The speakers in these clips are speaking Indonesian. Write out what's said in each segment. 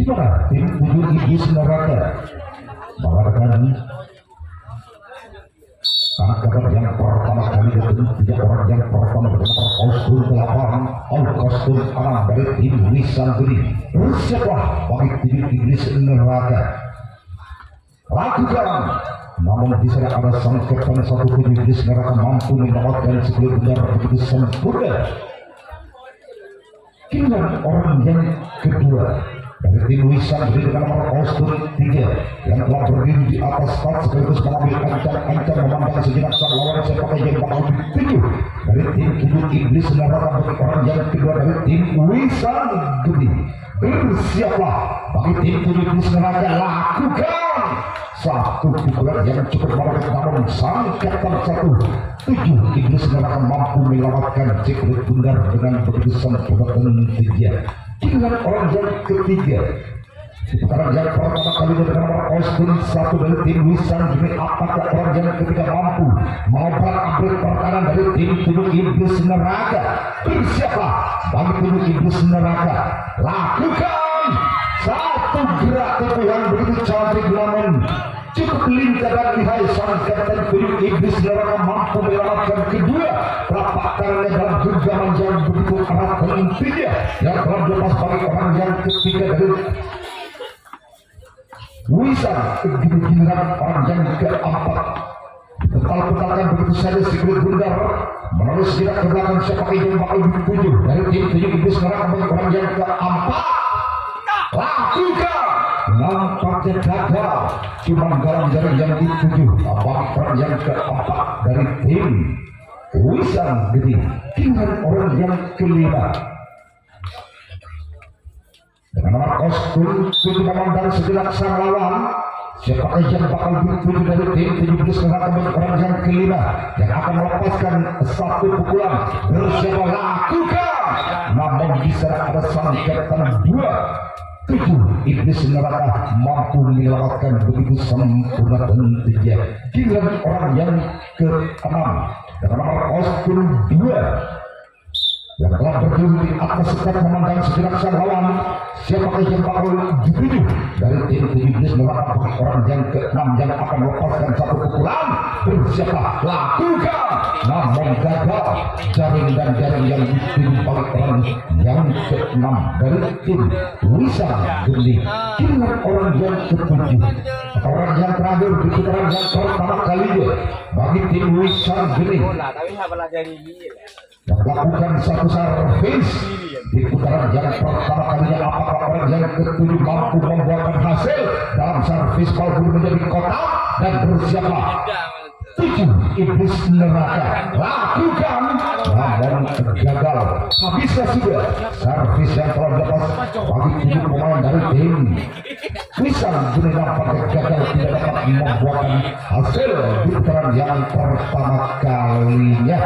Gimana tim tujuh iblis neraka mengadakan tangkapan yang pertama kali dari tiga orang yang pertama bersama kostum 8 kostum alam dari tim Wisangkudi. Bersiaplah bagi tim iblis neraka. Lakukan. Namun di sana ada sangkatan satu tim iblis neraka mampu mendapatkan sebelum benar begitu sempurna. Kini orang yang kedua dari tim Wisangkudi dengan nomor kostum 3 yang telah berdiri di atas start sekaligus mengambil ancam-ancam memandang sejenak sang lawan sebagai yang bakal dituju dari tim tujuh iblis neraka bagi orang yang kedua dari tim Wisangkudi. Bersiaplah bagi tim tujuh iblis neraka. Lakukan satu pukulan yang cukup menarik namun sangkatan satu tujuh iblis neraka mampu menyelamatkan Ciklet Bundar dengan begitu sempurna dan tiga. Dengan orang yang ketiga di putaran yang pertama kali dengan nomor kostum 1 dari tim Wisangkudi, apakah orang yang ketiga mampu mengobrak-abrik pertahanan dari tim tujuh iblis neraka? Bersiaplah bagi tujuh iblis neraka. Lakukan satu gerak tubuh yang begitu cantik namun cukup lincah dan lihai. Sangkatan tujuh iblis neraka mampu menyelamatkan kedua telapak tangannya dalam genggaman yang begitu erat dan tinggi yang telah dilepas bagi orang yang ketiga dari Wisangkudi dengan orang yang keempat. Putar-putarkan begitu saja Ciklet Bundar menulis gerak ke belakang siapa yang bakal dituju dari tim tujuh iblis neraka bagi orang yang keempat. Lakukan. Nampaknya gagal, cuma dalam jaring yang dituju bagi orang yang keempat dari tim Wisangkudi. Dengan orang yang kelima dengan nomor kostum 7 memandang sejenak sang lawan siapa yang bakal dituju dari tim tujuh iblis neraka bagi orang yang kelima yang akan melepaskan satu pukulan. Bersiap. Lakukan. Namun di sana ada sangkatan dua tujuh iblis neraka mampu menyelamatkan begitu sempurna dan tiga. Giliran orang yang ke-6 dengan nomor kostum 2 yang telah berdiri di atas sekat memandang sejenak sang lawan siapa yang bakal dituju dari tim tujuh iblis neraka bagi orang yang ke-6 yang akan melepaskan satu pukulan. Bersiaplah. Lakukan. Namun gagal, jaring dan jaring yang dituju bagi orang yang ke-6 dari tim Wisangkudi. Dengan orang yang ke-7 orang yang terakhir di putaran yang pertama kalinya bagi tim Wisangkudi yang melakukan satu servis di putaran yang pertama kalinya. Apakah orang yang ke-7 mampu membuahkan hasil dalam servis walaupun menjadi kotak? Dan bersiaplah tujuh iblis neraka. Lakukan. Namun gagal. Habislah sudah servis yang telah dilepas bagi tujuh pemain dari tim Wisangkudi. Nampaknya gagal, tidak dapat membuahkan hasil di putaran yang pertama kalinya.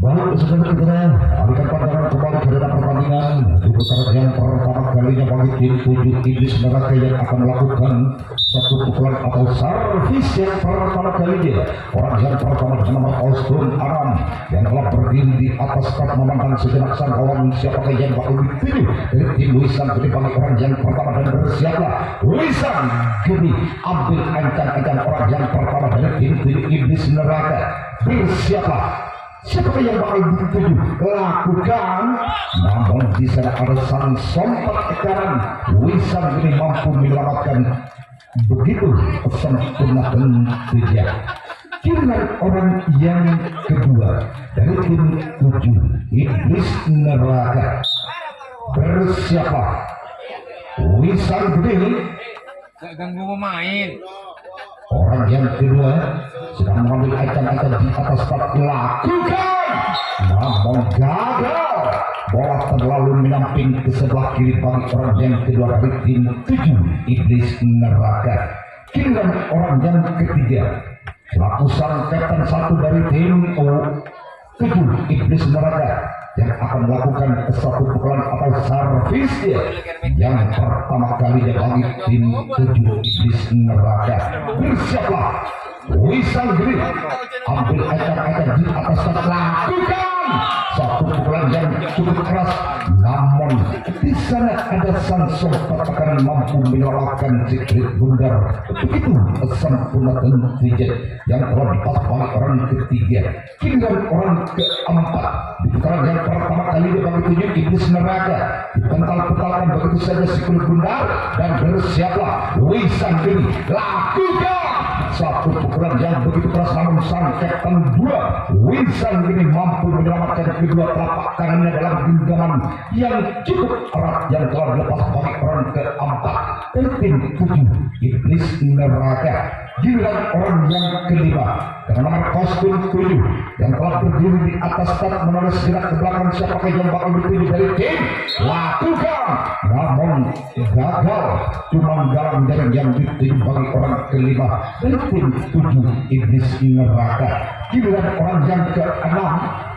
Baik, sebenarnya kita alihkan pandangan kembali ke dalam pertandingan di putaran yang pertama kalinya bagi tim tujuh iblis neraka yang akan melakukan satu pukulan atau servis yang pertama kalinya. Orang yang pertama dengan nomor kostum Aram yang telah berdiri di atas start memandang sejenak sang lawan siapa yang bakal dituju dari tim Wisangkudi bagi orang yang pertama. Dan bersiaplah Wisangkudi ambil ancam-ancam orang yang pertama dari tim tujuh iblis neraka. Bersiaplah. Siapa yang bakal dituju? Lakukan. Namun di sana ada sang sompat ekaran. Wisangkudi mampu menyelamatkan begitu sempurna dan tidak. Giliran orang yang kedua dari tim 7 Iblis Neraka. Bersiaplah Wisang Gede. Gak ganggu pemain. Orang yang kedua sedang mengambil acan-acan di atas tak dilakukan, namun gagal. Bola terlalu menyamping ke sebelah kiri bagi orang yang kedua dari tim 7 Iblis Neraka. Giliran orang yang ketiga selaku sang kapten satu dari tim 7 Iblis Neraka yang akan melakukan satu pukulan atau servis yang pertama kali bagi tim 7 Iblis Neraka. Bersiaplah Wisang Gede, ambil acan-acan di atas tak lakukan satu pukulan yang cukup keras, namun di sana ada sang sempat akan mampu menyelamatkan Secret Bundar. Begitu sempurna tentunya yang telah dipas oleh orang ketiga. Giliran orang keempat di putaran yang pertama kali bagi 7 Iblis Neraka dipental-pentalkan begitu saja Secret Bundar dan bersiaplah Wisang Gede, lakukan satu pukulan yang begitu keras, namun sang kapten 2 Wisang Gede mampu menyelamatkan kedua telapak tangannya dalam genggaman yang cukup erat yang telah dilepas oleh orang keempat dari tim 7 Iblis Neraka. Giliran orang yang kelima dengan nomor kostum 7 yang telah berdiri di atas start menulis gerak ke belakang siapakah yang bakal dituju dari tim, lakukan, namun gagal, cuma dalam jaring yang dituju bagi orang kelima dari tim 7 Iblis Neraka. Giliran orang yang keenam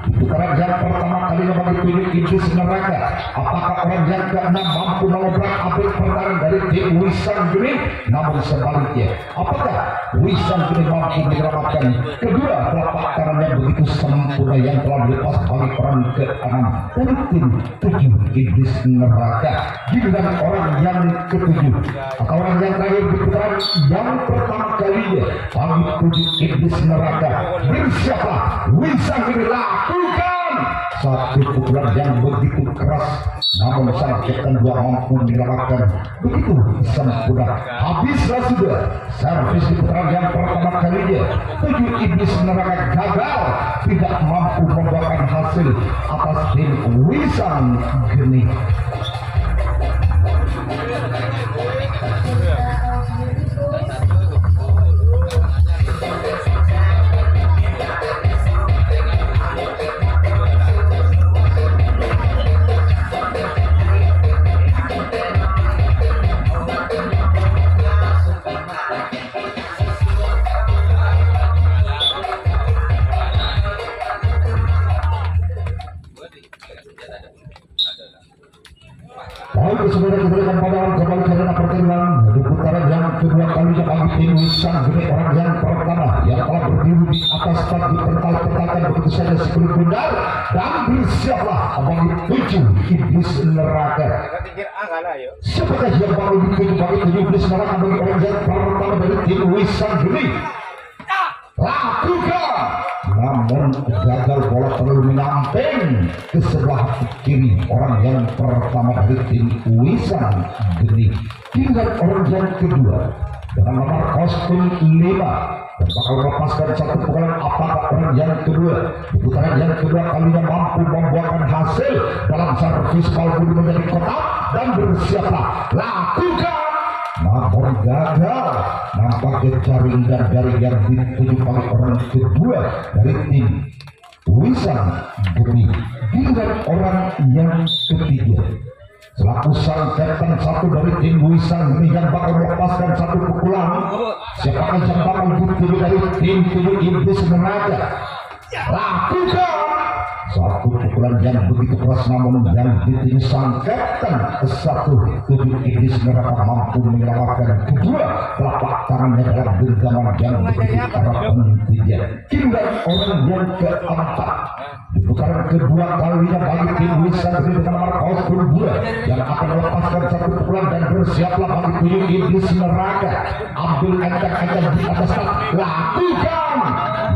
putaran yang pertama kalinya bagi 7 Iblis Neraka, apakah orang yang keenam mampu melobrak abrik pertahanan dari tim Wisang Gede? Namun sebaliknya, apakah Wisang Gede mampu menyelamatkan kedua telapak tangan yang begitu sempurna yang telah dilepas bagi orang keenam dari tim 7 Iblis Neraka? Giliran orang yang ketujuh atau orang yang terakhir di putaran yang pertama kalinya bagi 7 Iblis Neraka. Bersiaplah Wisang Gede, lakukan satu pukulan yang begitu keras, namun sang kapten 2 mampu menyelamatkan begitu sempurna. Habislah sudah servis di putaran yang pertama kalinya. 7 Iblis Neraka gagal, tidak mampu membuahkan hasil atas tim Wisang Gede. Baik, saudara diberikan pada kembali karena pertandingan di putaran yang kedua kalinya bagi tim Wisang Gede. Orang yang pertama yang telah berdiri di atas start dipental-pentalkan begitu saja Secret Bundar dan bersiaplah bagi 7 Iblis Neraka. Siapakah yang baru dituju bagi 7 Iblis Neraka bagi orang yang pertama dari tim Wisang Gede? Lakukan, namun gagal, bola terlalu menyamping ke sebelah kiri orang yang pertama dari tim Wisang Gede. Tinggal orang yang kedua dengan nomor kostum 5 dan bakal melepaskan satu pukulan. Apakah orang yang kedua di putaran yang kedua kalinya mampu membuahkan hasil dalam servis kalbu menjadi kotak dan bersiaplah, lakukan, namun gagal, nampaknya jaring dan jaring yang dituju oleh orang kedua dari tim Wisang Gede. Giliran orang yang ketiga selaku sang kapten satu dari tim Wisang Gede yang bakal melepaskan satu pukulan. Siapakah yang bakal dituju dari tim 7 Iblis Neraka? Lakukan satu pukulan yang begitu keras, namun yang dituju sang kapten satu 7 Iblis Neraka mampu menyelamatkan kedua telapak tangannya dalam genggaman yang begitu erat tentunya. Giliran orang yang keempat Di putaran kedua kalinya bagi tim Wisan Gede dengan nomor kaos biru yang akan melepaskan satu pukulan dan bersiaplah bagi tuyul iblis neraka. Ambil ancang-ancang di atas tak lakukan.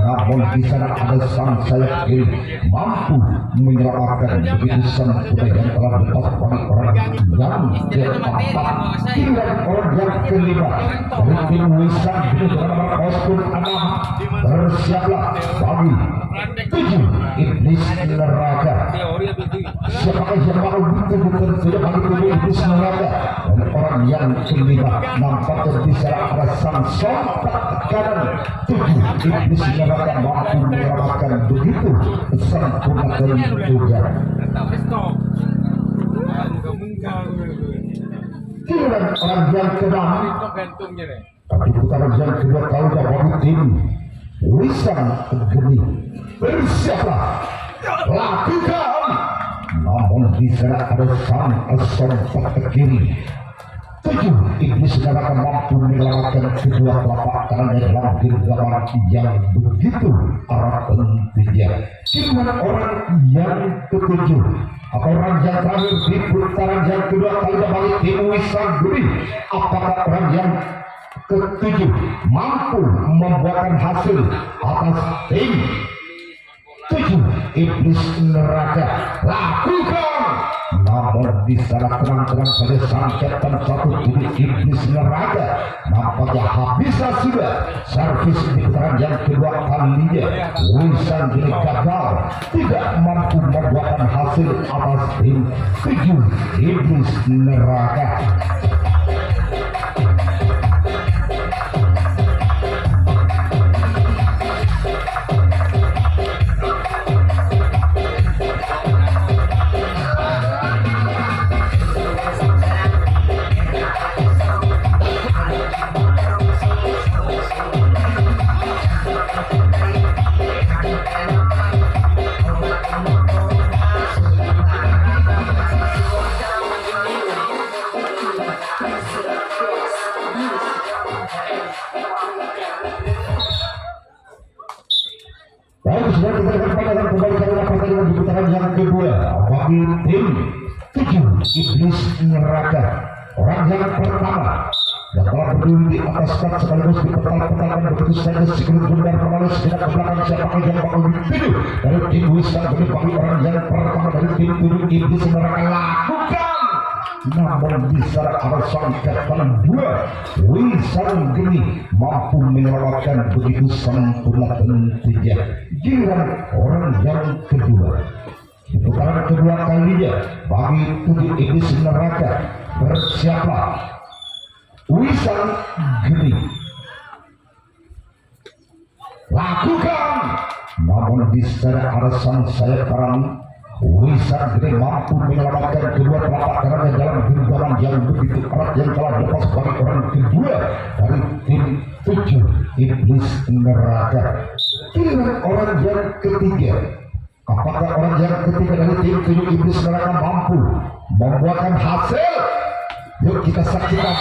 Namun di sana ada sang sayap kiri mampu menyelamatkan begitu sempurna yang telah lepas bagi orang yang keempat. Tinggal orang yang kelima dari tim Wisan Gede dengan nomor kaos biru 6. Bersiaplah bagi 7 iblis neraka. Siapakah yang bakal betul-betul tidak bagi tubuh iblis neraka? Dan orang yang kelima nampaknya bisa ada sang sontak kanan 7 iblis neraka mampu menyelamatkan begitu sempurna dan juga. Giliran orang yang keenam. Tapi putaran yang kedua kali bagi tim Wisan Gede. Bersiaplah lakukan. Namun di sana ada sang sontak ke kiri 7 iblis neraka mampu menyelamatkan kedua telapak tangannya dalam genggaman yang begitu erat tentunya. Giliran orang yang ketujuh atau orang yang terakhir di putaran yang kedua kali bagi tim Wisan Gede. Apakah orang yang ketujuh mampu membuahkan hasil atas tim 7 iblis neraka? Lakukan. Namun di sana tenang-tenang saja sang captain 1 iblis neraka nampaknya habis sudah servis di putaran yang kedua kalinya. Wisan Gede gagal tidak mampu membuahkan hasil atas tim 7 iblis neraka. Baik, sudah kita akan kembali karena pertandingan di putaran yang kedua bagi tim 7 iblis neraka. Orang yang pertama yang telah berdiri di atas tak sekaligus dipetal-petalkan begitu saja sekelumit bundar kembali sejenak ke belakang. Siapakah yang bakal dituju dari tim Wisan Gede bagi orang yang pertama dari tim 7 iblis neraka? Lakukan. Namun di sana ada sang captain 2 Wisan Gede mampu menyelamatkan begitu sempurna tentunya. Giliran orang yang kedua di putaran kedua kalinya bagi 7 iblis neraka. Bersiaplah Wisan Gede. Lakukan. Namun di sana ada sang sayap kanan Wisan Gede mampu menyelamatkan kedua telapak tangannya dalam genggaman yang begitu erat yang telah lepas bagi orang kedua dari tim 7 iblis neraka. Giliran orang yang ketiga. Apakah orang yang ketiga dari tim 7 iblis neraka mampu membuahkan hasil? Yuk kita saksikan.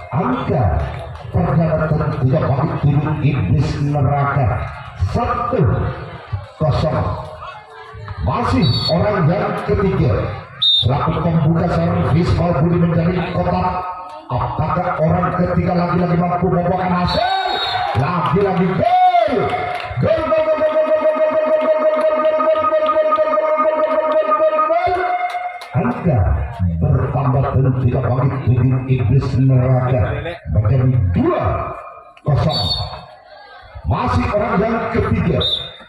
Angka perdana tidak bagi 7 iblis neraka 1-0. Masih orang yang ketiga selaku pembuka servis bal budi menjadi kotak. Apakah orang ketiga lagi-lagi mampu membuahkan hasil? Lagi-lagi gol. Angka bertambah tidak bagi 7 iblis neraka menjadi 2-0. Masih orang yang ketiga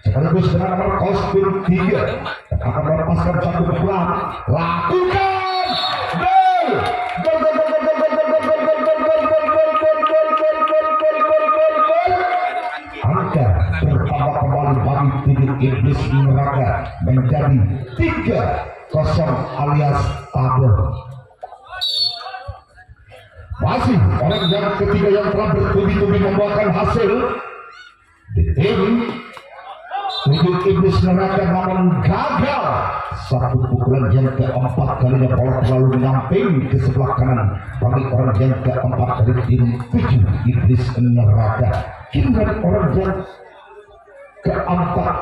sekaligus dengan nomor kaos biru 3 akan melepaskan satu pukulan. Lakukan. Gol. Angka bertambah kembali bagi 7 iblis neraka menjadi 3-0 alias tabel. Masih orang yang ketiga yang telah bertubi-tubi membuahkan hasil di tim tujuh iblis neraka namun gagal. Satu pukulan yang keempat kalinya bola terlalu menyamping ke sebelah kanan bagi orang yang keempat dari tim tujuh iblis neraka. Giliran orang yang keempat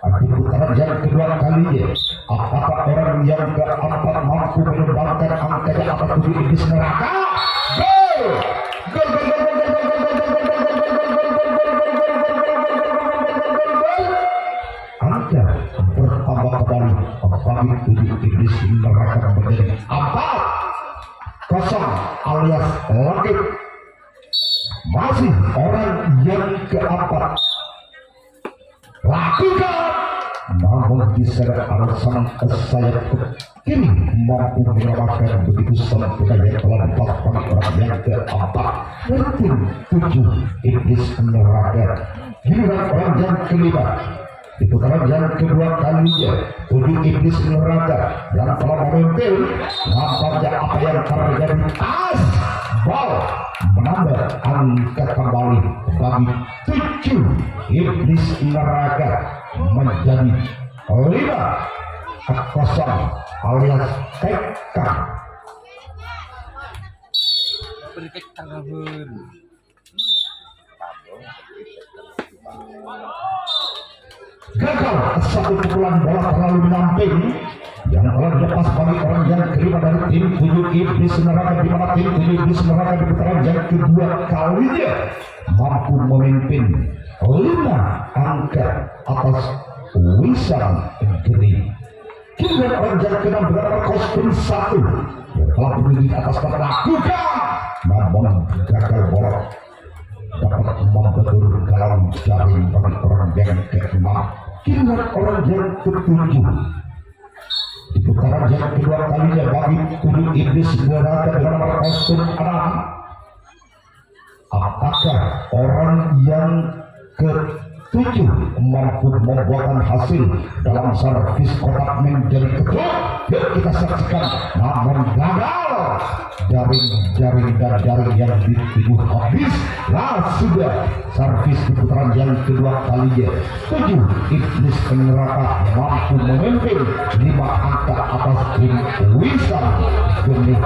di putaran yang kedua kalinya, apakah orang yang keempat mampu menyumbangkan angkanya atas tujuh iblis neraka? Gol! Gol! Gol! Gol! Gol! Angka bertambah kembali bagi tujuh iblis neraka menjadi 4-0 alias langit. Masih orang yang keempat lakukan, namun diseret alasan sayap kiri mampu menyelamatkan begitu sempurna yang telah dibuat bagi orang yang keempat tim tujuh iblis neraka. Giliran orang yang kelima di putaran yang kedua kalinya, tujuh iblis neraka yang telah memimpin. Nampaknya apa yang terjadi, tas bal menambah angka kembali bagi tujuh iblis neraka menjadi 5-0 alias tekan. Berikut tangan. Gagal satu pukulan bola terlalu menyamping yang telah dilepas bagi orang yang kelima dari tim tujuh iblis neraka, di mana tim tujuh iblis neraka di putaran yang kedua kalinya mampu memimpin 5 angka atas Wisang Geni. Giliran orang yang keenam dengan kostum 1 yang telah berdiri di atas melakukan, namun gagal bola dapat membentur galau jaring bagi orang yang keenam. Giliran orang yang ketujuh di putaran yang kedua kalinya bagi tujuh iblis neraka dengan nomor kostum 6. Apakah orang yang ketujuh mampu membuahkan hasil dalam servis kotak menjadi ketua? Yuk kita saksikan, namun gagal. Jaring dan jaring yang dituju habis. Lah sudah servis di putaran yang kedua kalinya, tujuh iblis neraka mampu memimpin 5 angka atas tim Wisang Geni.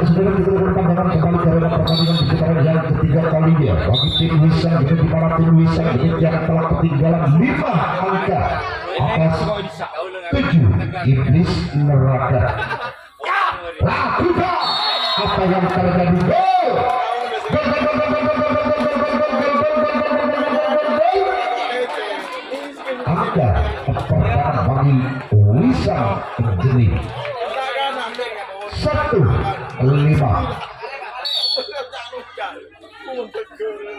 Saudara kita berpandangan kembali terhadap pertandingan di putaran yang ketiga kalinya bagi tim Wisang Geni, di mana tim Wisang Geni yang telah ketinggalan 5 angka atas 7 iblis neraka. Lakukan apa yang terjadi. Gol! Angka pertama bagi Wisang Geni 1-5.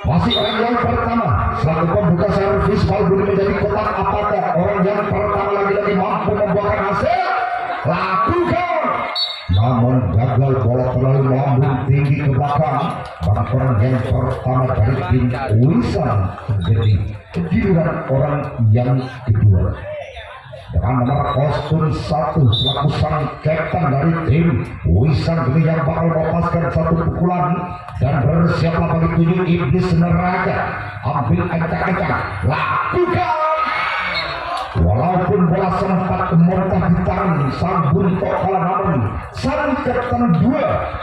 Masih orang yang pertama selaku pembuka servis bal budi menjadi kotak. Apakah orang yang pertama lagi-lagi mampu membuahkan hasil? Lakukan, namun gagal, bola terlalu melambung tinggi ke belakang. Bagi orang yang pertama dari tim Wisang Geni. Giliran orang yang kedua dengan nomor kostum 1 selaku sang kapten dari tim Wisang Geni yang bakal melepaskan satu pukulan dan bersiaplah bagi tujuh iblis neraka. Ambil ancang-ancang, lakukan. Walaupun bola sempat memuntah di tangan sang buntok kala, namun sang kapten 2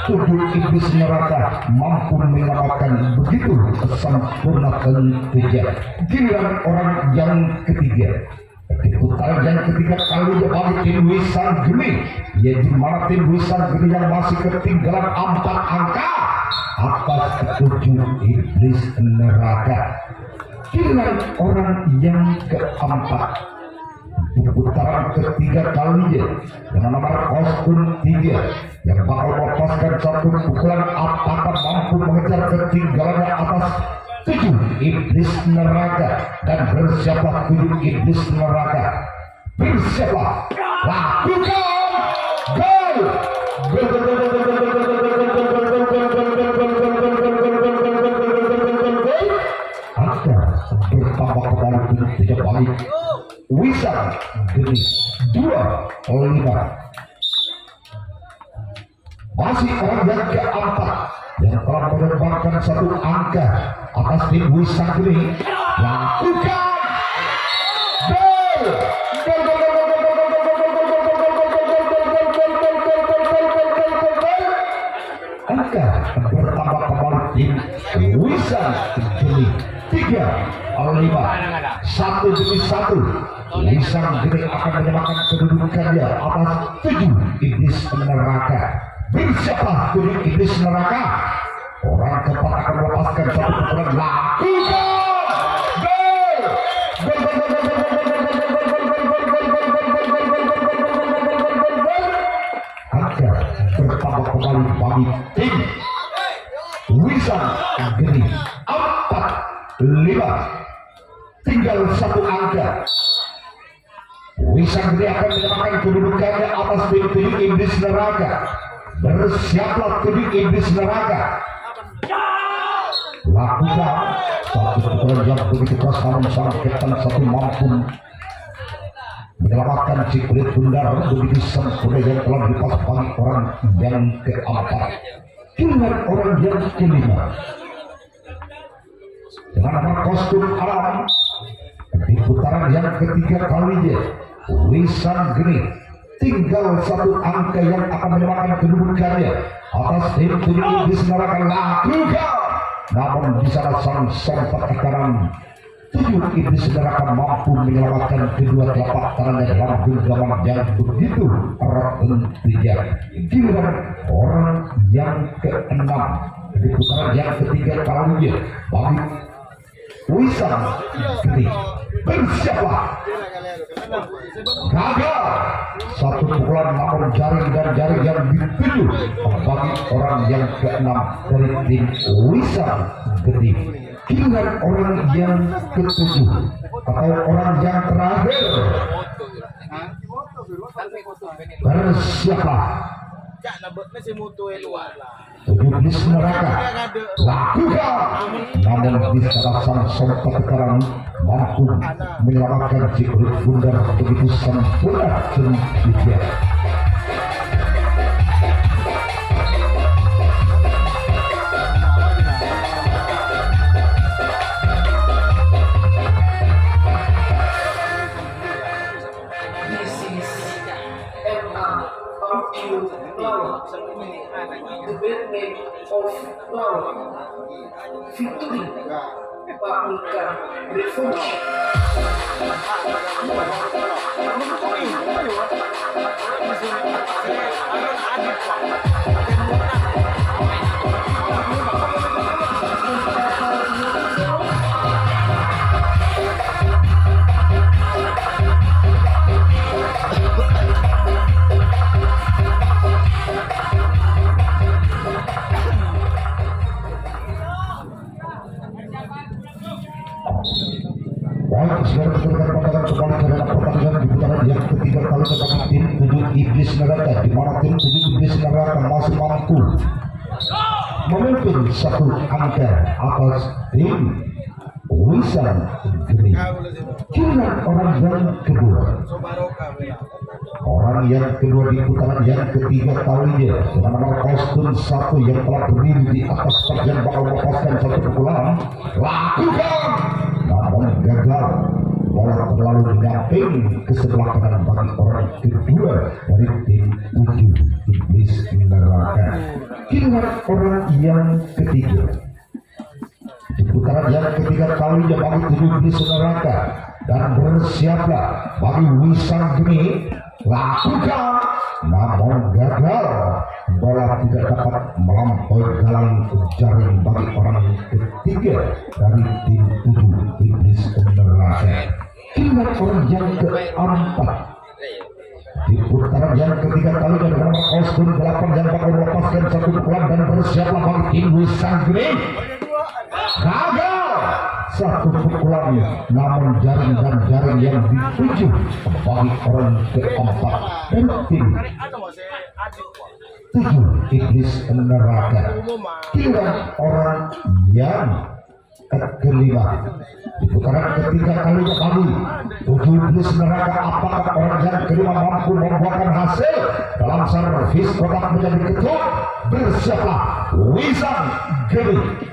tujuh iblis neraka mampu menyelamatkan begitu sempurna ketiga. Giliran orang yang ketiga di putaran yang ketiga kalinya bagi tim Wisang Geni, yaitu mana tim Wisang Geni yang masih ketinggalan 4 angka atas 7 iblis neraka. Giliran orang yang keempat di putaran ketiga kalinya dengan nomor kostum 3 yang bakal melepaskan satu pukulan, apakah mampu mengejar ketinggalannya atas 7 iblis neraka dan bersiaplah 7 iblis neraka. Bersiaplah, lakukan gol. Angka bertambah kembali 3 balik. Wisang Geni 2-5. Masih orang yang keempat yang telah menerbangkan 1 angka atas tim Wisang Geni. Lakukan gol. Angka bertambah kembali tim Wisang Geni 3-5. 1-1. Wisang Geni akan menyamakan kedudukannya atas 7 iblis neraka. Bersiaplah 7 iblis neraka. Orang keempat akan melepaskan 1 pukulan. Lakukan gol. Angka bertambah kembali bagi tim Wisang Geni 4-5. Tinggal 1 angka. Wisang Geni akan menyamakan kedudukannya atas 7 iblis neraka. Bersiaplah 7 iblis neraka. Lakukan 1 pukulan yang begitu keras, namun sang Kapten 1 mampu menyelamatkan si kulit bundar begitu sempurna yang telah dilepas bagi orang yang keempat. Dengan orang yang kelima dengan nama kostum alam di putaran yang ketiga kalinya, Wisang Geni tinggal 1 angka yang akan menyamakan kedudukannya atas tim 7 iblis neraka. Lakukan, namun di sana sang sempat kanan 7 iblis neraka mampu menyelamatkan kedua telapak tangannya dalam genggaman yang begitu erat tentunya. Giliran orang yang keenam di putaran yang ketiga kalinya bagi Wisang Geni. Bersiaplah, gagal 1 pukulan, namun jaring dan jaring yang dituju bagi orang yang keenam dari tim Wisang Geni. Giliran orang yang ketujuh atau orang yang terakhir. Bersiaplah, 7 iblis neraka. Lakukan, namun bisa sang sempat sekarang mampu menyelamatkan si kulit bundar begitu sempurna tentunya. The birthday of love, victory, Pakulkan Revolution. Baik, sekarang kita kembali ke dalam pertandingan di putaran yang ketiga kali tentang tim 7 iblis neraka, di mana tim 7 iblis neraka masih mampu memimpin 1 angka atas tim Wisang Geni. Kira orang yang kedua, di putaran yang ketiga kalinya dengan nomor kostum 1 yang telah berdiri di atas yang bakal melepaskan 1 pukulan. Lakukan, namun gagal. Bola terlalu menyamping ke sebelah kanan bagi orang kedua dari tim 7 iblis neraka. Kira orang yang ketiga di putaran yang ketiga kalinya bagi 7 iblis neraka, dan bersiaplah bagi Wisang Geni. Lakukan, namun gagal. Bola tidak dapat melampaui galang jaring bagi orang ketiga dari tim 7 iblis neraka. Kira orang yang keempat di putaran yang ketiga kali dengan nomor kostum 8 yang bakal melepaskan 1 pukulan, dan bersiaplah bagi tim Wisang Geni. Gagal satu pukulan, namun jaring dan jaring yang dituju bagi orang keempat dari tim 7 iblis neraka. Giliran orang yang kelima di putaran ketiga kalinya kali 7 iblis neraka. Apakah orang yang kelima mampu membuahkan hasil dalam servis kotak menjadi ketuk? Bersiaplah Wisang Gede.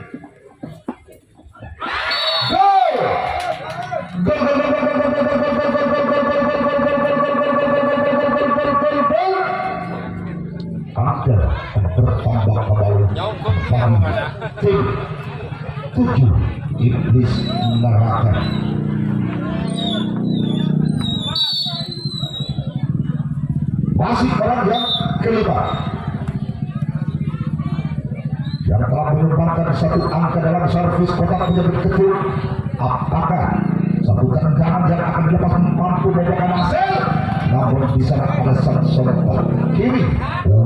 Ada bertambah kembali tim 7 iblis neraka. Masih orang yang kelima yang telah menyumbangkan satu angka dalam servis kotak menjadi ketuk. Apakah satu tendangan yang akan dilepas mampu membuahkan hasil? Namun di sana ada sang sontak kiri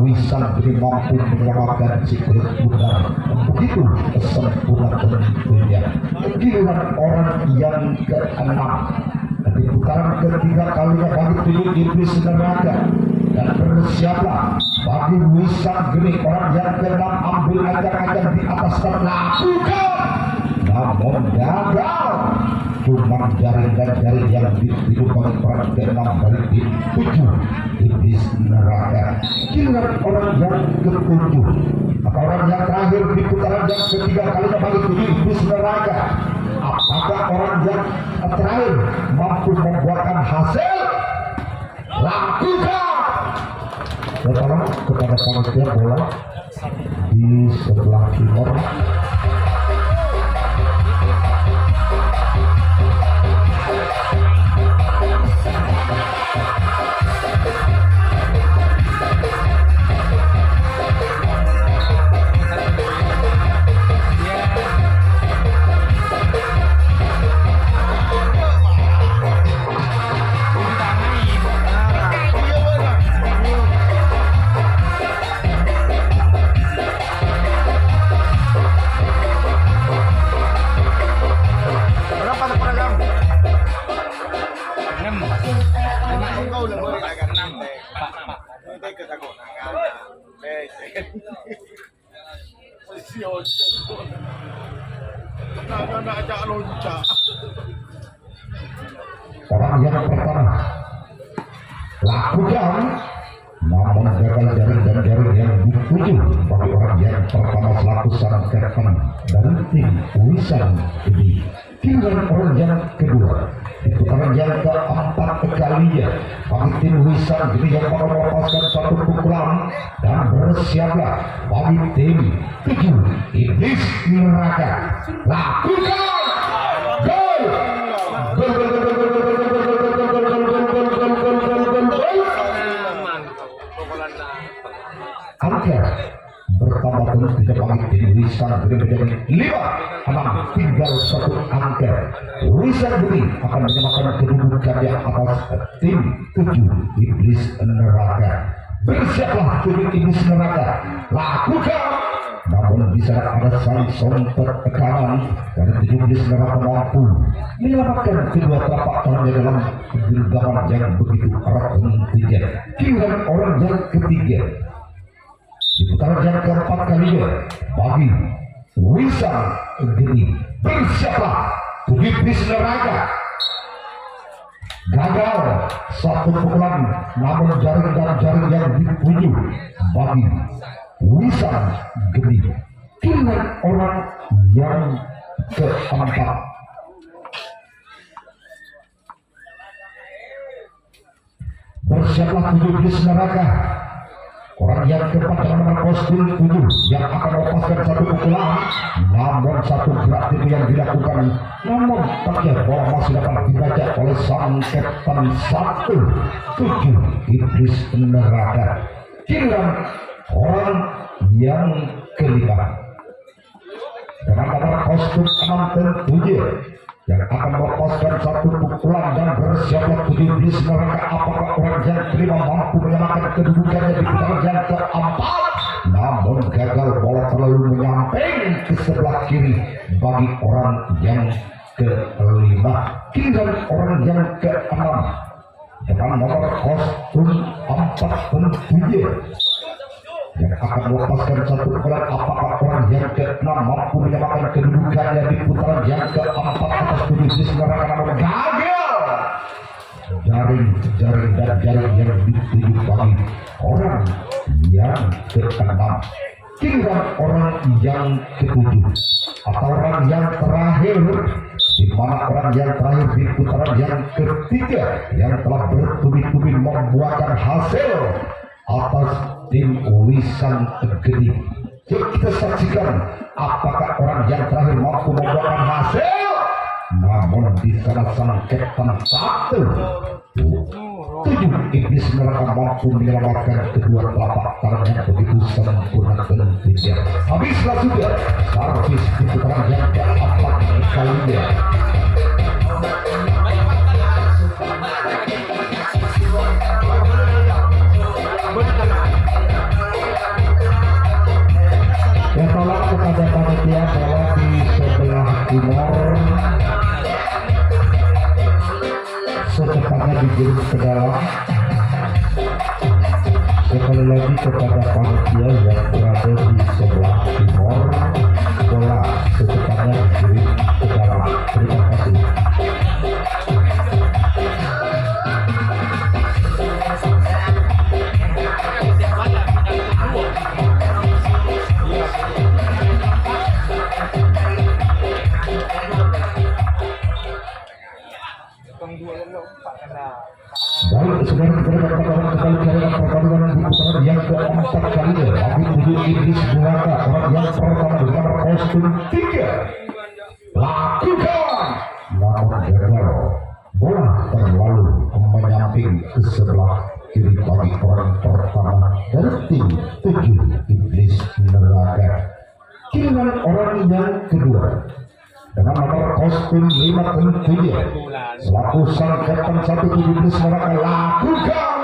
Wisang Gede mampu menyelamatkan si kulit pudar. Begitu sempurna tentunya. Giliran orang yang keenam di putaran ketiga kalinya bagi 7 iblis neraka. Dan bersiaplah bagi Wisang Gede orang yang keenam ambil ajar-ajar di atas dan lakukan, namun gagal. Cuma jaring dan jaring yang dihidupkan peran ke-6 dari tim 7 iblis neraka. Giliran orang yang ke-7 atau orang yang terakhir di putaran yang ketiga kalinya bagi 7 iblis neraka. Apakah orang yang terakhir mampu membuahkan hasil? Lakukan. Tolong kepada panitia bola di sebelah timur. Orang yang pertama lakukan, namun gagal jaring dan jaring yang dituju bagi orang yang pertama selaku sang kapten dari tim Wisang Gede. Giliran orang yang kedua di putaran yang keempat kalinya bagi tim Wisang Gede yang bakal melepaskan satu pukulan. Dan bersiaplah bagi tim 7 iblis neraka. Lakukan. Gol. Angka bertambah terus di depan tim Wisang Gede menjadi 5-6, tinggal satu angka. Wisang Gede akan menyamakan kedudukan di atas tim 7 iblis neraka. Bersiaplah 7 iblis neraka. Lakukan. Namun di sana ada sang sontak tekanan dari 7 iblis neraka mampu menyelamatkan kedua telapak tangannya dalam genggaman yang begitu erat tentunya. Giliran orang yang ketiga di putaran yang keempat kalinya bagi Wisang Gede. Bersiaplah 7 iblis neraka. Gagal satu pukulan, namun jaring dan jaring yang dituju bagi Wisang Gede. Giliran orang yang keempat bersiaplah 7 iblis neraka. Orang yang keempat dengan nomor kostum 7 yang akan melepaskan satu pukulan, namun satu gerak itu yang dilakukan, namun tampaknya bola masih dapat dibaca oleh sang kapten 7 iblis neraka. Giliran orang yang kelima dengan nomor kostum 6 tentunya yang akan melepaskan satu pukulan dan bersiaplah 7 iblis neraka. Apakah orang yang kelima mampu menyamakan kedudukannya di putaran yang keempat? Namun gagal, bola terlalu menyamping ke sebelah kiri bagi orang yang kelima. Giliran orang yang keenam dengan nomor kostum 47 yang akan melepaskan satu peran. Apakah orang yang keenam mampu menyamakan kedudukannya di putaran yang keempat atas 7 bis neraka, namun gagal. Jaring dan jaring yang dituju bagi orang yang keenam. Giliran orang yang ketujuh atau orang yang terakhir, di mana orang yang terakhir di putaran yang ketiga yang telah bertubi-tubi membuahkan hasil atas tim Wisan Geni. Yuk kita saksikan apakah orang yang terakhir mampu membuahkan hasil. Namun di sana sang Kapten 7 iblis neraka mampu menyelamatkan kedua telapak tangannya begitu sempurna tentunya. Habislah juga servis di putaran yang keempat kalinya. Yang tolak kepada panitia bahwa di sebelah timur secepatnya digiring ke dalam. Sekali lagi kepada panitia yang berada di sebelah timur, bola secepatnya digiring ke dalam. Terima kasih. Baik, sekarang kita kembali jalankan pertandingan di putaran yang keempat kalinya. Bagi 7 iblis neraka, orang yang pertama di nomor kostum 3 lakukan, namun gagal. Bola terlalu menyamping ke sebelah kiri bagi orang pertama dari tim 7 iblis neraka. Giliran orang yang kedua dengan nomor kostum 5 tentunya selaku sang Kapten 1 iblis neraka lakukan.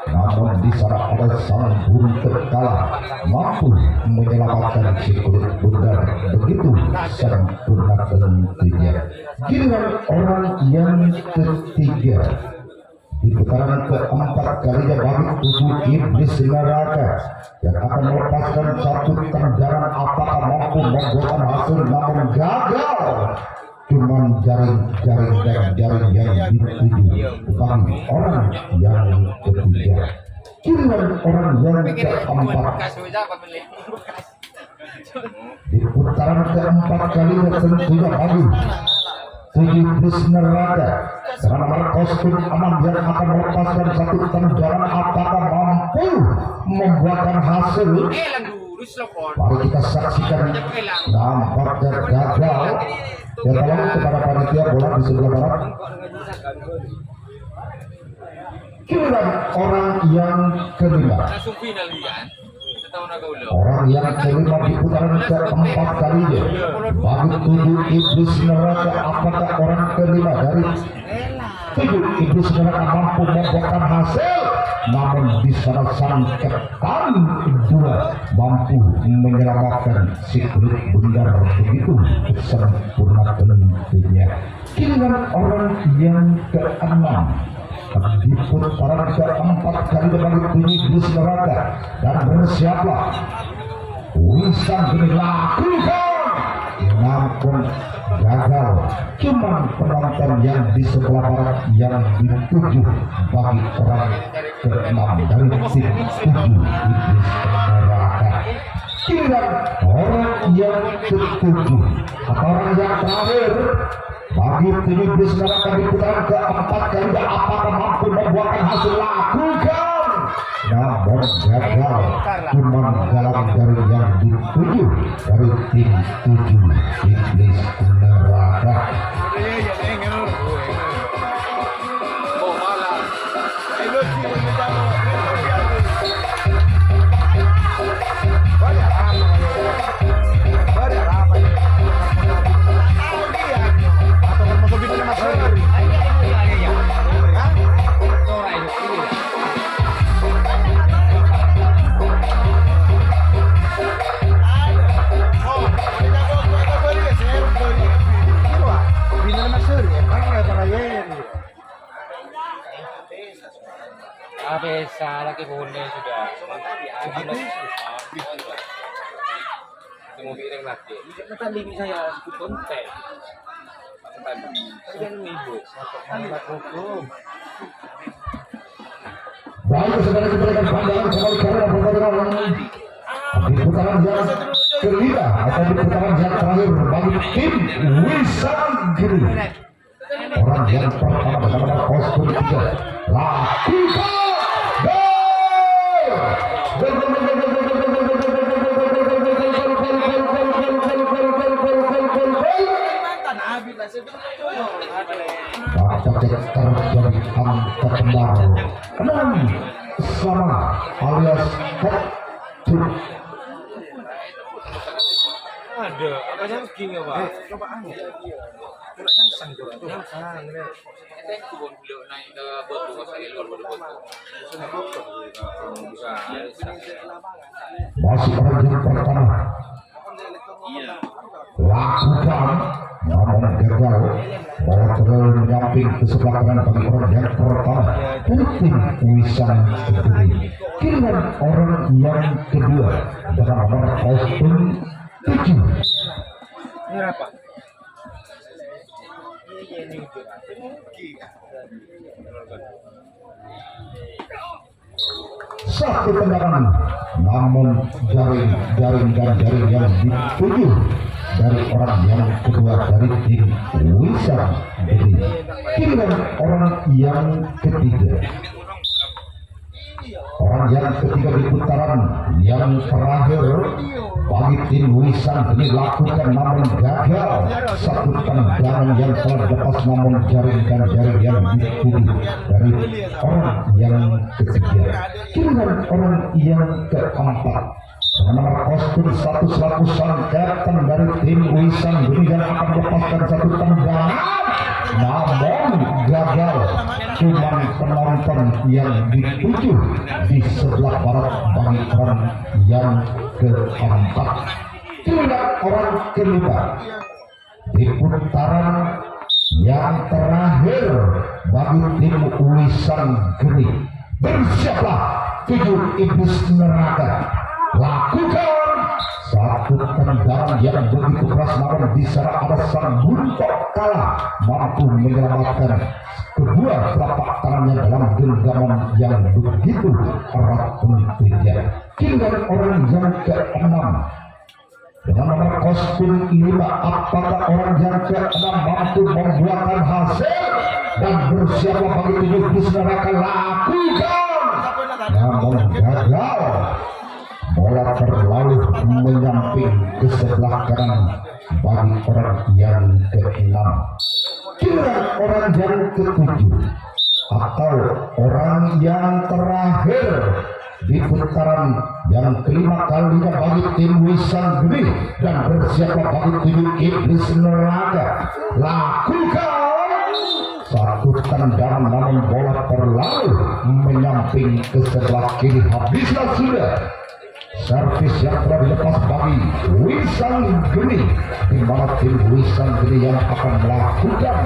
Namun di sana ada sang burung terkala mampu menyelamatkan si kulit bundar begitu sempurna tentunya. Giliran orang yang ketiga di putaran keempat kalinya bagi 7 iblis neraka yang akan melepaskan satu tendangan. Apakah mampu membuahkan hasil, namun gagal. Cuman jaring dan jaring yang dituju bagi orang yang ketiga. Giliran orang yang keempat di putaran keempat kalinya tentunya bagi 7 iblis neraka dengan nomor kostum 6 yang akan melepaskan satu tendangan. Apakah mampu membuahkan hasil? Mari kita saksikan. Nampaknya gagal. Ya, tolong kepada panitia bola di sebelah barat. Giliran orang yang kelima. Orang yang kelima di putaran keempat kalinya bagi 7 iblis neraka. Apakah orang kelima dari 7 iblis neraka mampu membuahkan hasil? Namun di sana sang Kapten 2 mampu menyelamatkan si kulit bundar begitu sempurna tentunya. Giliran orang yang keenam di putaran keempat kali bagi 7 iblis neraka, dan bersiaplah Wisan Geni lakukan, namun gagal. Cuman penonton yang di sebelah barat yang dituju bagi orang keenam dari tim 7 iblis neraka. Giliran orang yang ketujuh atau orang yang terakhir bagi 7 iblis neraka di putaran keempat kali. Apakah mampu membuahkan hasil? Lakukan, namun gagal. Cuman dalam dari yang dituju dari tim 7 iblis neraka. Bina desa lagi boleh sudah. Mau piring lagi. Tadi saya sebut konten. Tadi kan ibu. Tadi hukum. Baik, saudara diberikan pandangan kembali karena pertandingan di putaran yang kelima atau di putaran yang terakhir bagi tim Wissanggeni. Orang yang pertama bersama kostum 3 lakukan terjadi angka kembar 6 sama alias kecut. Ada, apa yang gini Pak? Coba angin. Coba nyangsang coba. Nyangsang. Kita kubon beliau naik ke botu saya luar botu. Masih orang yang pertama lakukan namun gagal. Bola terlalu menyamping ke sebelah kanan bagi orang yang pertama dari tim Wissanggeni. Kiriman orang yang kedua dengan nomor kostum 7. Ini apa? Satu tendangan namun jaring yang dituju dari orang yang kedua dari tim Wissanggeni. Kiriman orang yang ketiga. Orang yang ketiga di putaran yang terakhir bagi tim Wissanggeni lakukan namun gagal. Satu tendangan yang telah lepas namun jaring yang dituju dari orang yang ketiga. Kiriman orang yang keempat dengan nomor kostum 1 selaku sang kapten dari tim Wissanggeni yang akan melepaskan satu tendangan namun gagal. Cuman penonton yang dituju di sebelah barat bagi orang yang keempat. Kiriman orang kelima di putaran yang terakhir bagi tim Wissanggeni. Bersiaplah 7 iblis neraka. Lakukan satu tendangan yang begitu keras namun di sana ada sang buntok kalah mampu menyelamatkan kedua telapak tangannya dalam genggaman yang begitu erat tentunya. Kiriman orang yang keenam dengan nomor kostum 5. Apakah orang yang keenam mampu membuahkan hasil dan bersiaplah bagi 7 iblis neraka? Lakukan namun gagal. Bola terlalu menyamping ke sebelah kanan bagi orang yang keenam. Kiriman orang yang ketujuh atau orang yang terakhir di putaran yang kelima kalinya bagi tim Wissanggeni dan bersiaplah bagi 7 iblis neraka. Lakukan satu tendangan namun bola terlalu menyamping ke sebelah kiri. Habislah sudah servis yang telah dilepas bagi Wissanggeni, di mana tim Wissanggeni yang akan melakukan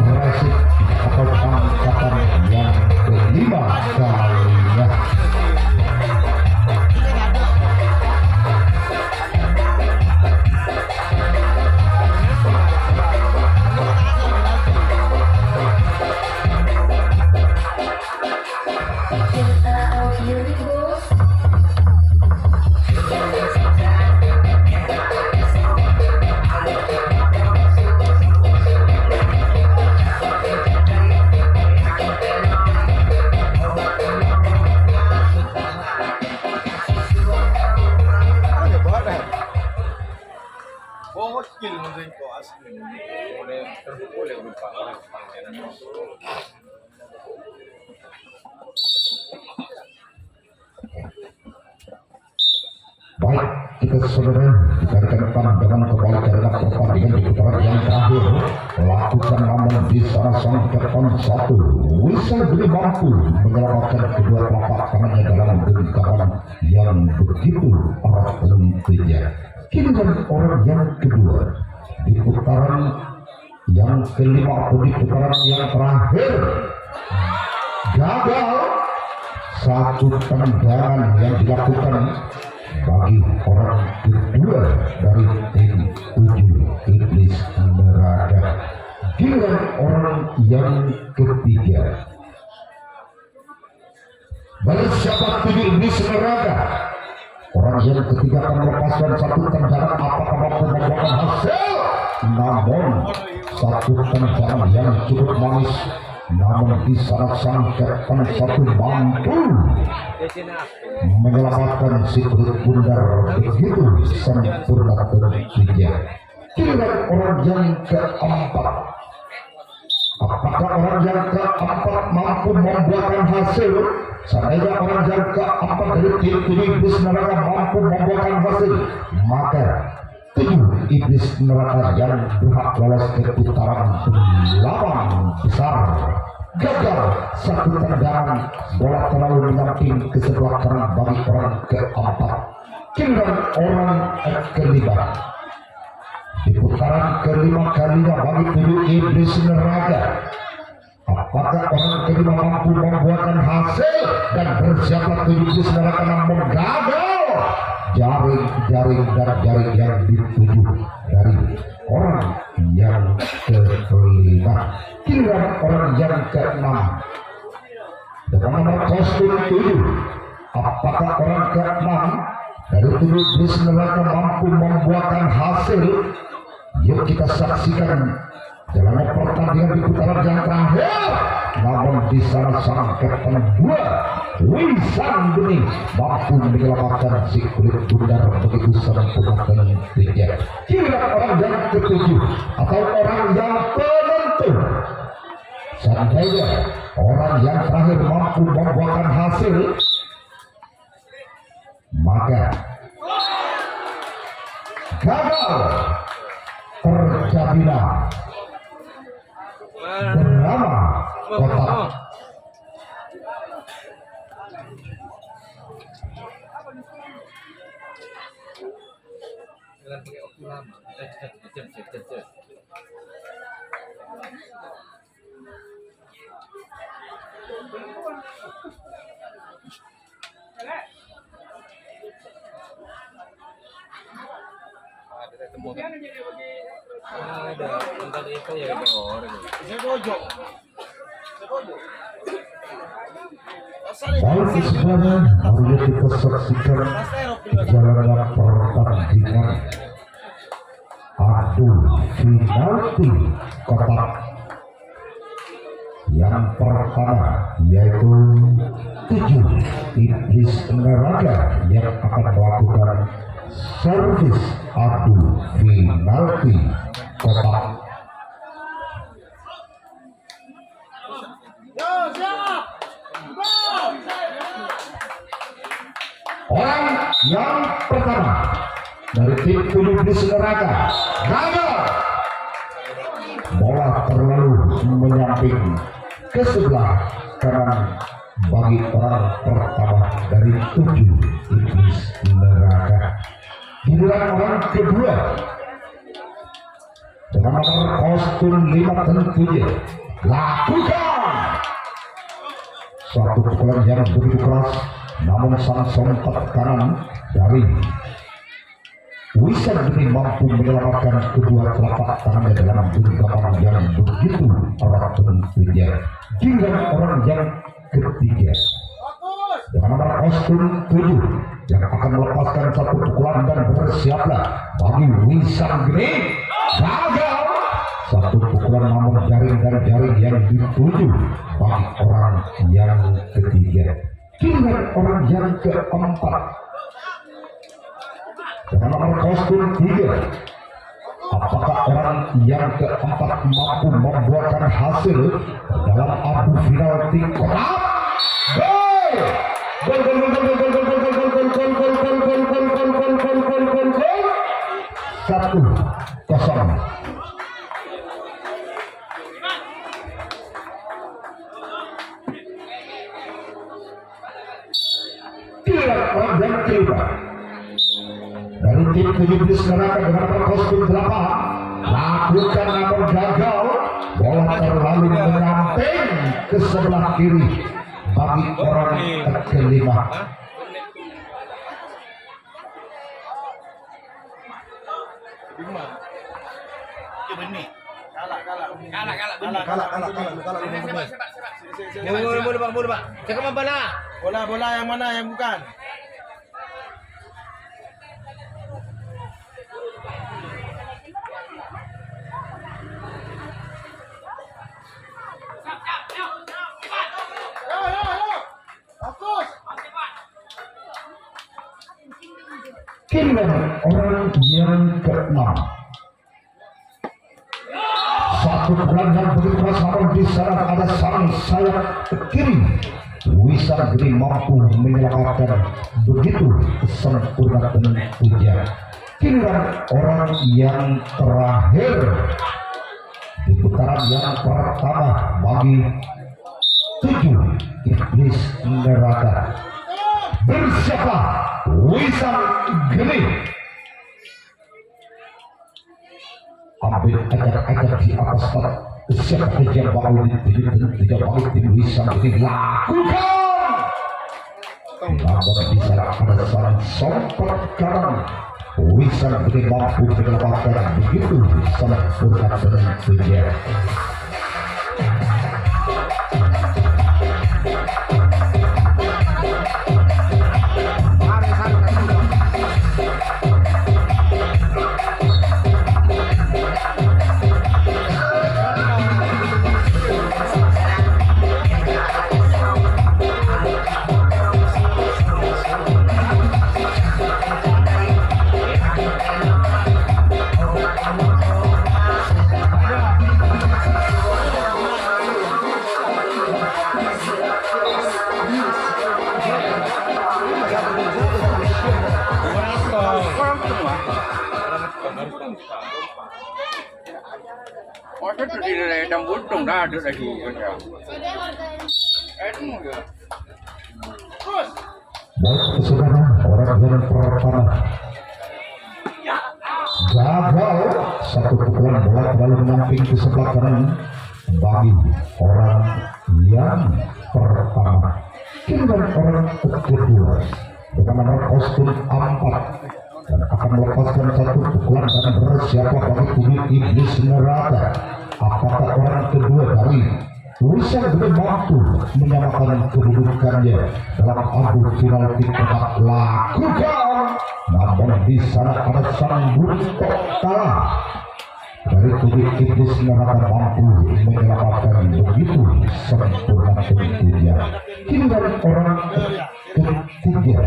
resip atau angkatan yang kelima kalinya. Bokil menurut kau asli. Boleh terboleh berupa orang panggilan. Baik, kita saudara dikarikan pandangan kembali dalam pertandingan di putaran yang terakhir. Lakukan namun di sana sang kapten 1 Wissanggeni mampu menyelamatkan kedua telapak tangannya dalam genggaman yang begitu erat tentunya. Kiriman orang yang kedua di putaran yang kelima atau di putaran yang terakhir gagal. satu tendangan yang dilakukan bagi orang kedua dari tim 7 Iblis Neraka. Giliran orang yang ketiga, bagi siapa 7 Iblis Neraka. Orang yang ketiga akan melepaskan satu tendangan apakah mampu membuahkan hasil. Namun satu tendangan yang cukup manis, namun di sana sang Kapten satu mampu menyelamatkan si kulit bundar begitu sempurna tentunya. Giliran orang yang keempat, apakah orang yang keempat mampu membuahkan hasil? Seandainya orang yang keempat dari tim 7 Iblis Neraka mampu membuahkan hasil, maka 7 Iblis Neraka yang berhak lolos ke putaran 8 besar gagal satu tendangan, bola terlalu menyamping ke sebelah kanan bagi orang keempat. Giliran orang kelima, di putaran kelima kalinya bagi 7 Iblis Neraka, apakah orang kelima mampu membuahkan hasil dan bersiaplah 7 Iblis Neraka namun gagal. Jaring dan jaring yang dituju dari orang yang kelima. Giliran orang yang keenam dengan nomor kostum 7, apakah orang keenam dari 7 Iblis Neraka mampu membuahkan hasil? Yuk kita saksikan jalannya pertandingan di putaran yang terakhir. Namun di sana sang Kapten 2 Wisan Bening mampu menyelamatkan si kulit bundar begitu sempurna tentunya. Giliran orang yang ketujuh atau orang yang penentu, seandainya orang yang terakhir mampu membuahkan hasil, maka gagal terjadilah bernama kotak. Jangan pakai waktu lama. Cet. Ada ketemu kan? Ada. Bentar itu ya orang. Saya bojok. Baik semuanya, mari kita saksikan jalannya pertandingan adu penalti kotak yang pertama, yaitu 7 Iblis Neraka yang akan melakukan servis adu penalti kotak. Orang yang pertama dari tim 7 Iblis Neraka gagal, bola terlalu menyamping ke sebelah kanan bagi orang pertama dari 7 Iblis Neraka. Giliran orang kedua dengan nomor kostum 5 tentunya lakukan suatu pukulan yang begitu keras, namun sang sompat kanan dari Wisan Bening mampu menyelamatkan kedua telapak tangannya dalam genggaman yang begitu erat tentunya. Giliran orang yang ketiga dengan nomor kostum 7 yang akan melepaskan satu pukulan dan bersiaplah bagi Wisan Bening. Gagal satu pukulan, namun jaring dan jaring yang dituju bagi orang yang ketiga. Giliran orang yang keempat dengan nomor kostum 3, apakah orang yang keempat mampu membuahkan hasil dalam adu penalti kotak? Gol! 1-0. Orang yang kelima dari tim 7 Iblis Neraka dengan nomor kostum 8 lakukan namun gagal, bola terlalu menyamping ke sebelah kiri bagi orang kelima. Bola, Pak. Cakap apa bola? Bola yang mana yang bukan? Kiriman orang yang keenam. Satu pukulan yang begitu keras namun di sana ada sang sayap kiri. Wisan Giri mampu menyelamatkan begitu sempurna dan puja. Kiriman orang yang terakhir di putaran yang pertama bagi 7 iblis neraka. Bersiapa Wisan Giri ambil ajak-ajak di atas tempat. Siapa saja bakal tidak bakal di Wisan Giri lakukan. Namun di sana ada salah sompat karang. Wisan Giri mampu menyelamatkan begitu sempurna dan puja. Order tu dia dah buntung dah ada lagi kerja. Enggak. Baik saudara, orang yang pertama gagal satu pukulan bola terlalu menyamping ke sebelah kanan bagi orang yang pertama. Kiriman orang kedua dengan nomor kostum 4 dan akan melepaskan satu pukulan dan bersiap bagi tubuh iblis neraka. Apakah orang kedua dari Wisan Giri mampu menyamakan kedudukannya dalam adu final tidak lakukan? Namun di sana ada sang buntok kalah dari tubuh iblis neraka mampu menyelamatkan begitu sempurna tentunya. Kiriman orang ketiga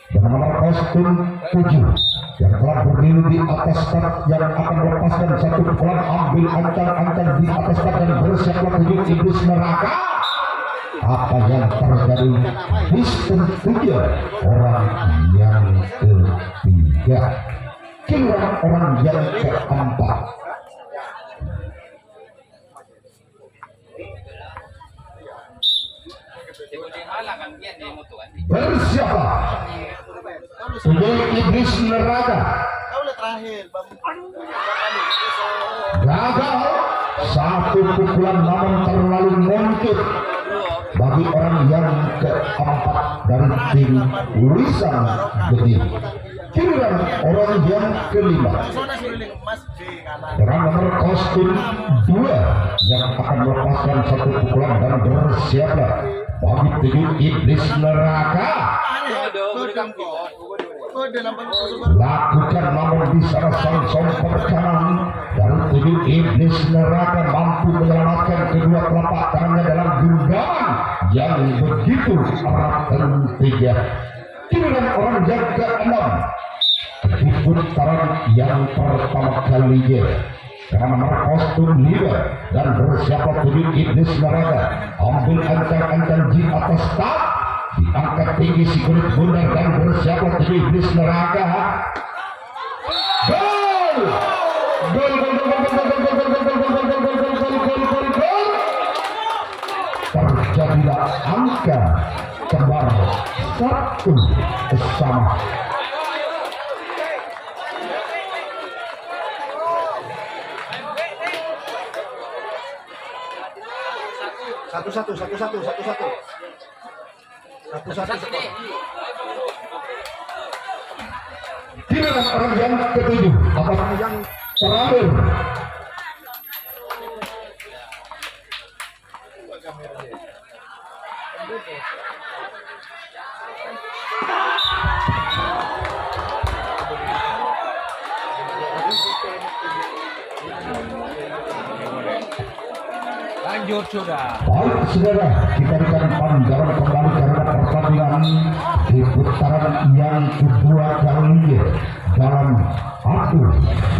dengan nomor kostum 7 yang telah berdiri di atas start yang akan melepaskan satu pukulan ambil ancang-ancang di atas start dan bersiap tubuh iblis neraka. Apa yang terjadi? Tentunya orang yang ketiga. Kiriman orang yang keempat bersiapa? Tubuh iblis neraka gagal satu pukulan namun terlalu ngungkit bagi orang yang keempat dari tim Wisan Giri. Kiriman orang yang kelima dengan nomor kostum 2 yang akan melepaskan satu pukulan dan bersiaplah bagi tubuh iblis neraka. Lakukan namun di sana sang sompat kanan dari tubuh iblis neraka mampu menyelamatkan kedua telapak tangannya dalam genggaman yang begitu erat dan tiga. Kiriman orang yang keenam di putaran yang pertama kalinya dengan nomor kostum 5 dan bersiap tubuh iblis neraka ambil ancang-ancang di atas tak diangkat tinggi si kulit bundar dan bersiap tubuh iblis neraka. Gol! Gol! Terjadilah angka kembar 1 sama. Satu. Satu deh. Giliran orang yang ketujuh, apakah yang terakhir? Lanjut sudah. Baik saudara, kita akan panjang kembali karena pertandingan di putaran yang kedua kali dalam adu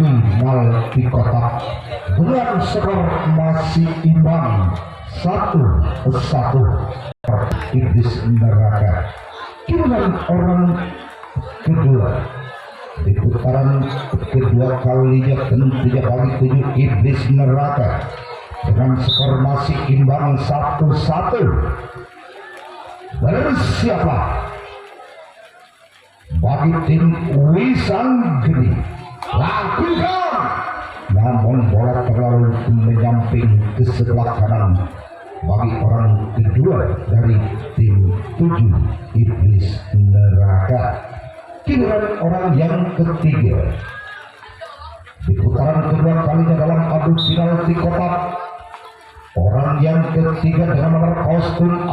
final di kotak dengan skor masih imbang 1-1. Iblis neraka. Giliran orang kedua di putaran kedua kalinya tentunya bagi 7 iblis neraka dengan skor masih imbang 1-1. Bersiaplah bagi tim Wisanggeni, lakukan, namun bola terlalu menyamping ke sebelah kanan bagi orang kedua dari tim 7 iblis neraka. Giliran orang yang ketiga di putaran kedua kalinya dalam adu final di kotak, orang yang ketiga dengan nomor kostum 4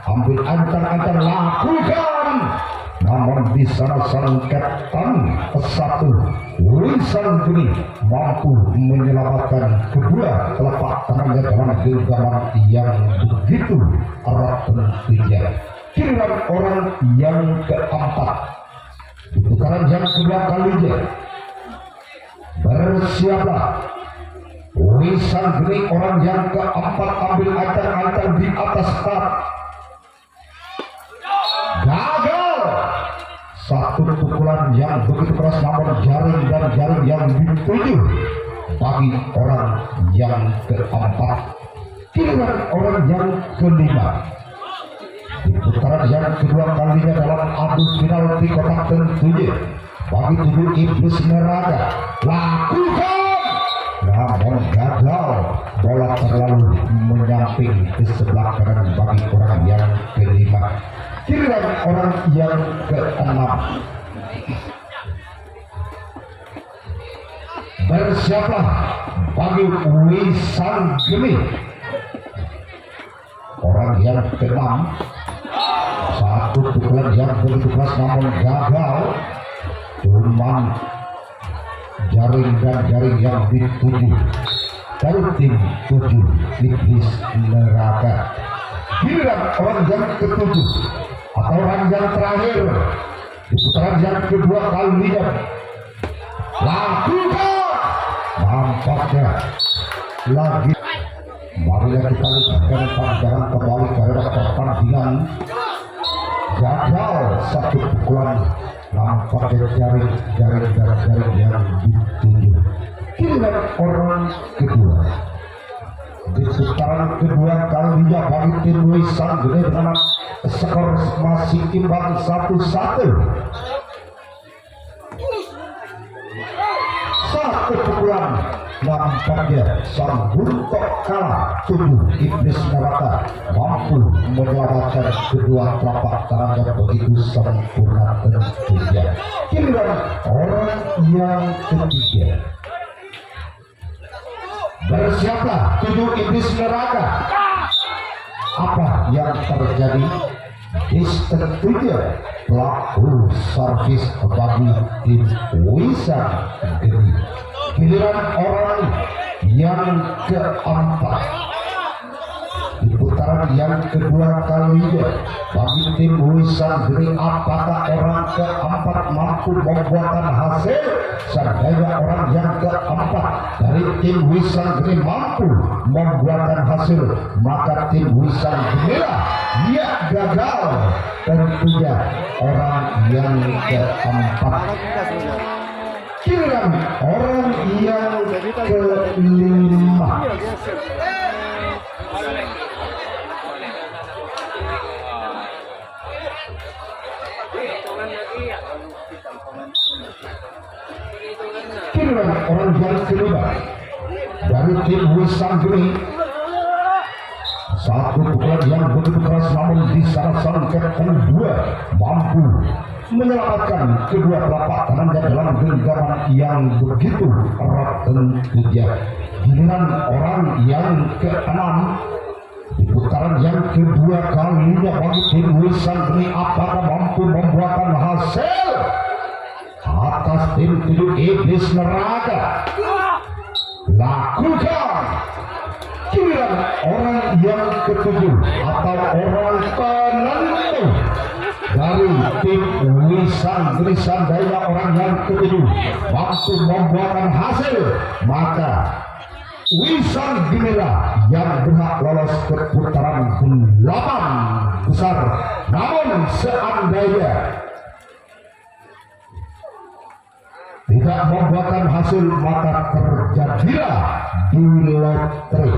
ambil ancang-ancang, lakukan, namun di sana sang kapten 1 Wisanggeni mampu menyelamatkan kedua telapak tangannya dalam genggaman yang begitu erat tentunya. Giliran orang yang keempat di putaran yang kedua kalinya, bersiaplah Wisanggeni orang yang keempat ambil ancang-ancang di atas start, gagal. Satu pukulan yang begitu keras namun jaring dan jaring yang dituju bagi orang yang keempat. Giliran orang yang kelima di putaran yang kedua kalinya dalam adu final di kotak tentunya bagi 7 iblis neraka, lakukan, namun gagal, bola terlalu menyamping ke sebelah kanan bagi orang yang kelima. Giliran orang yang keenam, bersiaplah bagi Wisanggeni orang yang keenam. Satu pukulan yang begitu keras namun gagal, cuman jaring dan jaring yang dituju dari tim 7 iblis neraka. Giliran orang yang ketujuh atau orang yang terakhir di putaran yang kedua kalinya, lakukan, nampaknya lagi. Marilah kita lihatkan pandangan kembali karena pertandingan gagal. Satu pukulan nampaknya jaring dan jaring yang dituju. Giliran orang kedua di putaran kedua kalinya bagi tim Wisanggeni dengan skor masih imbang 1-1. Satu pukulan nampaknya sang buntok kalah. 7 iblis neraka mampu menyelamatkan kedua telapak tangannya begitu sempurna tentunya. Giliran orang yang ketiga, bersiaplah 7 iblis neraka. Apa yang terjadi? Tentunya pelaku servis bagi tim Wisanggeni. Giliran orang yang keempat di putaran yang kedua kalinya bagi tim Wisanggeni, apakah orang keempat mampu membuahkan hasil? Seandainya orang yang keempat dari tim Wisanggeni mampu membuahkan hasil, maka tim Wisanggeni dia gagal. Tentunya orang yang keempat. Giliran orang yang kelima, giliran orang yang kelima dari tim Wisanggeni, Satu pukulan yang begitu keras namun di sana sang Kapten 2 mampu menyelamatkan kedua telapak tangannya dalam genggaman yang begitu erat tentunya. Giliran orang yang ke-6 di putaran yang kedua kalinya bagi tim Wisan Geni apakah mampu membuahkan hasil atas tim 7 Iblis Neraka. Lakukan giliran orang yang ketujuh atau orang penentu dari tim Wisan Geni Sandaya, orang yang ketujuh mampu membuahkan hasil, maka Wisan Geni yang berhak lolos ke putaran 8 besar. Namun seandainya tidak membuahkan hasil, maka terjadilah di lotre.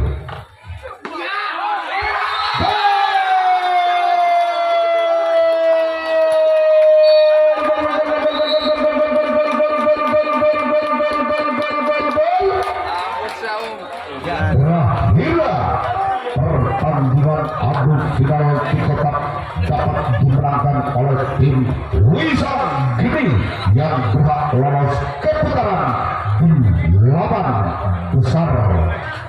Berakhirlah pertandingan adu final dikotak dapat dimenangkan oleh tim Wisan Geni yang berhak lolos ke putaran 8 besar.